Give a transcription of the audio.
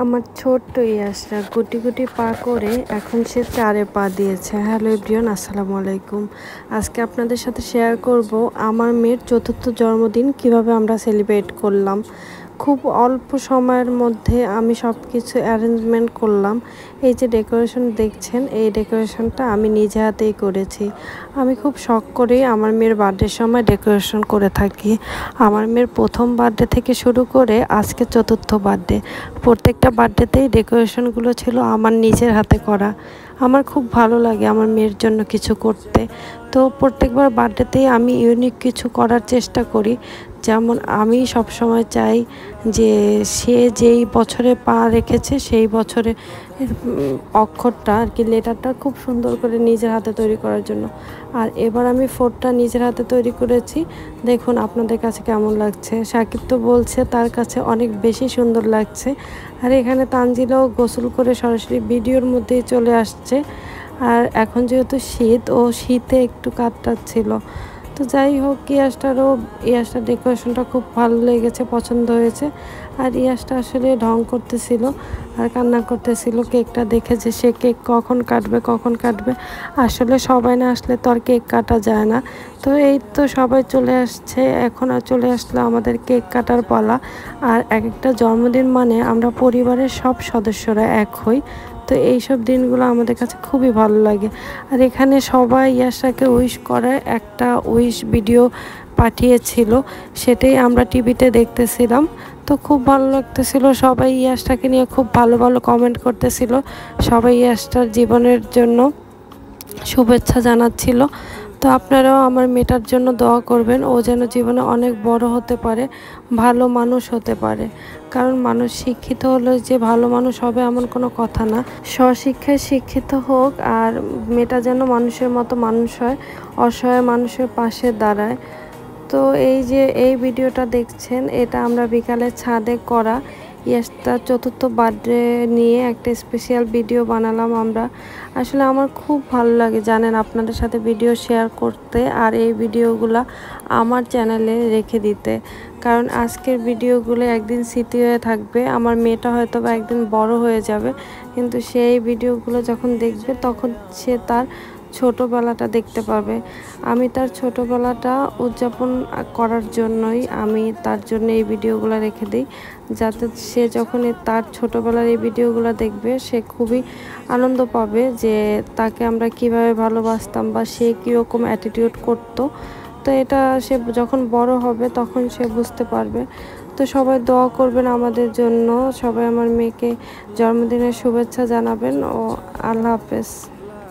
আমার ছোট্ট ইয়াসরা গুটি গুটি পা করে এখন সে 4-এ পা দিয়েছে। হ্যালো এভরিওয়ান, আসসালামু আলাইকুম। আজকে আপনাদের সাথে শেয়ার করব আমার মেয়ের 4র্থ জন্মদিন কিভাবে আমরা সেলিব্রেট করলাম। খুব অল্প সময়ের মধ্যে আমি সব কিছু অ্যারেঞ্জমেন্ট করলাম। এই যে ডেকোরেশন দেখছেন, এই ডেকোরেশনটা আমি নিজে হাতেই করেছি। আমি খুব শখ করেই আমার মেয়ের বার্থডের সময় ডেকোরেশন করে থাকি। আমার মেয়ের প্রথম বার্থডে থেকে শুরু করে আজকে 4র্থ বার্থডে, প্রত্যেকটা বার্থডেতেই ডেকোরেশনগুলো ছিল আমার নিজের হাতে করা। আমার খুব ভালো লাগে আমার মেয়ের জন্য কিছু করতে। তো প্রত্যেকবার বার্থডেতেই আমি ইউনিক কিছু করার চেষ্টা করি। যেমন আমি সবসময় চাই যে সে যেই বছরে পা রেখেছে সেই বছরে অক্ষরটা আর কি, লেটারটা খুব সুন্দর করে নিজের হাতে তৈরি করার জন্য। আর এবার আমি 4টা নিজের হাতে তৈরি করেছি। দেখুন আপনাদের কাছে কেমন লাগছে। সাকিব তো বলছে তার কাছে অনেক বেশি সুন্দর লাগছে। আর এখানে তানজিলাও গোসল করে সরাসরি ভিডিওর মধ্যেই চলে আসছে। আর এখন যেহেতু শীত, ও শীতে একটু কাঁদটাচ্ছিল। তো যাই হোক, ইয়াসটার ডেকোরেশনটা খুব ভালো লেগেছে, পছন্দ হয়েছে। আর ইয়াসটা আসলে ঢং করতেছিল আর কান্না করতেছিল কেকটা দেখে, যে সে কেক কখন কাটবে। আসলে সবাই না আসলে তো আর কেক কাটা যায় না। তো এই তো সবাই চলে আসছে, এখন আর চলে আসলো আমাদের কেক কাটার পালা। আর এক একটা জন্মদিন মানে আমরা পরিবারের সব সদস্যরা এক হই। তো এইসব দিনগুলো আমাদের কাছে খুবই ভালো লাগে। আর এখানে সবাই ইয়াসাকে উইশ করার একটা উইশ ভিডিও পাঠিয়েছিল, সেটাই আমরা টিভিতে দেখতেছিলাম। তো খুব ভালো লাগতেছিল, সবাই ইয়াসটাকে নিয়ে খুব ভালো ভালো কমেন্ট করতেছিল। সবাই ইয়াসটার জীবনের জন্য শুভেচ্ছা জানাচ্ছিল। তো আপনারাও আমার মেয়েটার জন্য দোয়া করবেন, ও যেন জীবনে অনেক বড় হতে পারে, ভালো মানুষ হতে পারে। কারণ মানুষ শিক্ষিত হলে যে ভালো মানুষ হবে এমন কোনো কথা না। স্বশিক্ষায় শিক্ষিত হোক, আর মেয়েটা যেন মানুষের মতো মানুষ হয়, অসহায় মানুষের পাশে দাঁড়ায়। তো এই যে এই ভিডিওটা দেখছেন, এটা আমরা বিকালে ছাদে করা ইয়াসটার 4র্থ বার্থডে নিয়ে একটা স্পেশাল ভিডিও বানালাম আমরা। আসলে আমার খুব ভালো লাগে জানেন আপনাদের সাথে ভিডিও শেয়ার করতে, আর এই ভিডিওগুলো আমার চ্যানেলে রেখে দিতে। কারণ আজকের ভিডিওগুলো একদিন স্মৃতি হয়ে থাকবে। আমার মেয়েটা হয়তো বা একদিন বড় হয়ে যাবে, কিন্তু সেই ভিডিওগুলো যখন দেখবে তখন সে তার ছোটোবেলাটা দেখতে পাবে। আমি তার ছোটোবেলাটা উদযাপন করার জন্যই আমি তার জন্য এই ভিডিওগুলো রেখে দিই, যাতে সে যখন তার ছোটোবেলার এই ভিডিওগুলো দেখবে সে খুবই আনন্দ পাবে যে তাকে আমরা কিভাবে ভালোবাসতাম বা সে কীরকম অ্যাটিটিউড করতো। তো এটা সে যখন বড় হবে তখন সে বুঝতে পারবে। তো সবাই দোয়া করবেন আমাদের জন্য, সবাই আমার মেয়েকে জন্মদিনের শুভেচ্ছা জানাবেন। ও আল্লাহ হাফেজ।